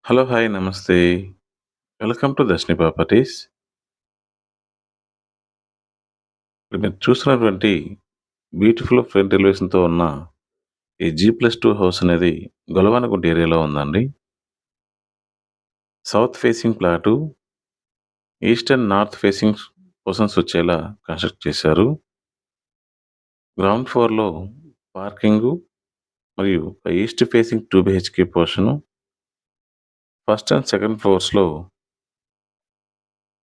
Hello! Hi! నమస్తే. Welcome to Darshini properties. ఇప్పుడు మీరు చూస్తున్నటువంటి బ్యూటిఫుల్ ఫ్రంట్ ఎలివేషన్‌తో ఉన్న ఈ జీ+2 హౌస్ అనేది గొలవనగుంట ఏరియాలో ఉందండి. South facing plot, east and north facing portions వచ్చేలా కన్‌స్ట్రక్ట్ చేశారు. గ్రౌండ్ ఫ్లోర్‌లో పార్కింగు మరియు east facing 2 BHK portion, first and second ఫ్లోర్స్‌లో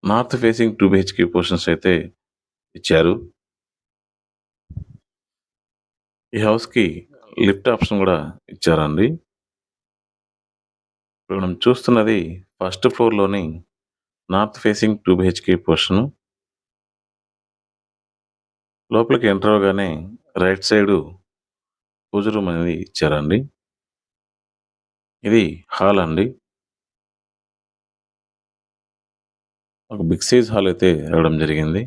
నార్త్ ఫేసింగ్ 2 బీహెచ్‌కే పోర్షన్స్ అయితే ఇచ్చారు. ఈ హౌస్‌కి లిఫ్ట్ ఆప్షన్ గూడా ఇచ్చారండి. ఇప్పుడు మనం చూస్తున్నది ఫస్ట్ ఫ్లోర్‌లోని నార్త్ ఫేసింగ్ 2 బీహెచ్‌కే పోర్షను. లోపలికి ఎంటర్ అవ్వగానే రైట్ సైడు పూజ రూమ్ అనేది ఇచ్చారండి. ఇది హాల్ అండి. ఒక బిగ్ సైజ్ హాల్ అయితే ఇవ్వడం జరిగింది.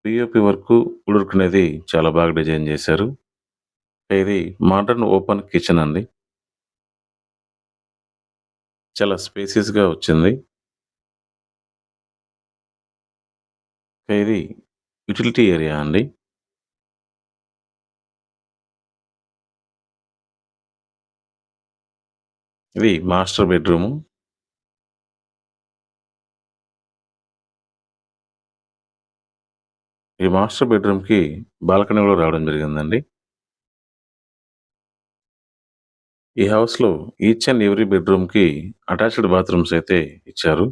పీఓపీ వర్కు, వుడ్ వర్క్ అనేది చాలా బాగా డిజైన్ చేశారు. ఇది మోడర్న్ ఓపెన్ కిచెన్ అండి. చాలా స్పేసియస్‌గా వచ్చింది. ఇది యుటిలిటీ ఏరియా అండి. ఇది మాస్టర్ బెడ్‌రూము. ఈ మాస్టర్ బెడ్‌రూమ్‌కి బాల్కనీ కూడా రావడం జరిగిందండి. ఈ హౌస్‌లో ఈచ్ అండ్ ఎవ్రీ బెడ్‌రూమ్‌కి అటాచ్డ్ బాత్రూమ్స్ అయితే ఇచ్చారు.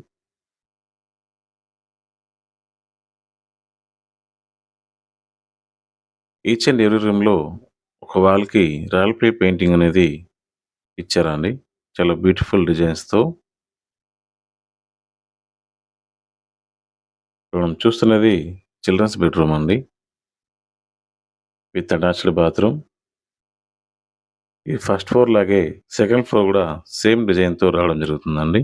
ఈచ్ అండ్ ఎవ్రీ రూమ్‌లో ఒక వాల్‌కి రాయల్ ప్లే పెయింటింగ్ అనేది ఇచ్చారండి. చాలా బ్యూటిఫుల్ డిజైన్స్‌తో. ఇప్పుడు మనం చూస్తున్నది చిల్డ్రన్స్ బెడ్‌రూమ్ అండి. With attached bathroom. ఈ ఫస్ట్ ఫ్లోర్ లాగే సెకండ్ ఫ్లోర్ కూడా సేమ్ డిజైన్‌తో రావడం జరుగుతుందండి.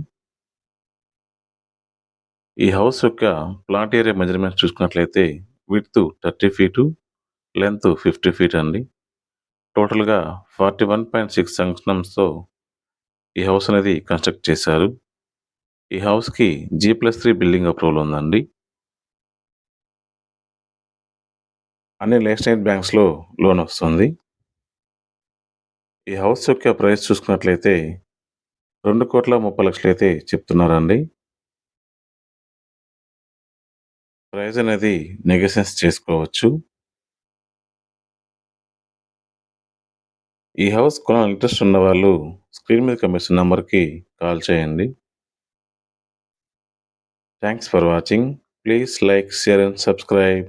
ఈ హౌస్ యొక్క ప్లాట్ ఏరియా మెజర్‌మెంట్స్ చూసుకున్నట్లయితే విడ్త్ 30 ఫీటు, లెంగ్త్ 50 ఫీట్ అండి. టోటల్‌గా 41.6 అంగుళంతో ఈ హౌస్ అనేది కన్‌స్ట్రక్ట్ చేశారు. ఈ హౌస్‌కి జీ+3 బిల్డింగ్ అప్రూవల్ ఉందండి. అన్ని నేషనలైజ్డ్ బ్యాంక్స్‌లో లోన్ వస్తుంది. ఈ హౌస్ యొక్క ప్రైస్ చూసుకున్నట్లయితే 2,30,00,000 అయితే చెప్తున్నారండి. ప్రైస్ అనేది నెగోషియేట్ చేసుకోవచ్చు. ఈ హౌస్ కొనాలని ఇంట్రెస్ట్ ఉన్నవాళ్ళు స్క్రీన్ మీద కనిపిస్తున్న నంబర్‌కి కాల్ చేయండి. Thanks for watching. Please like, share and subscribe.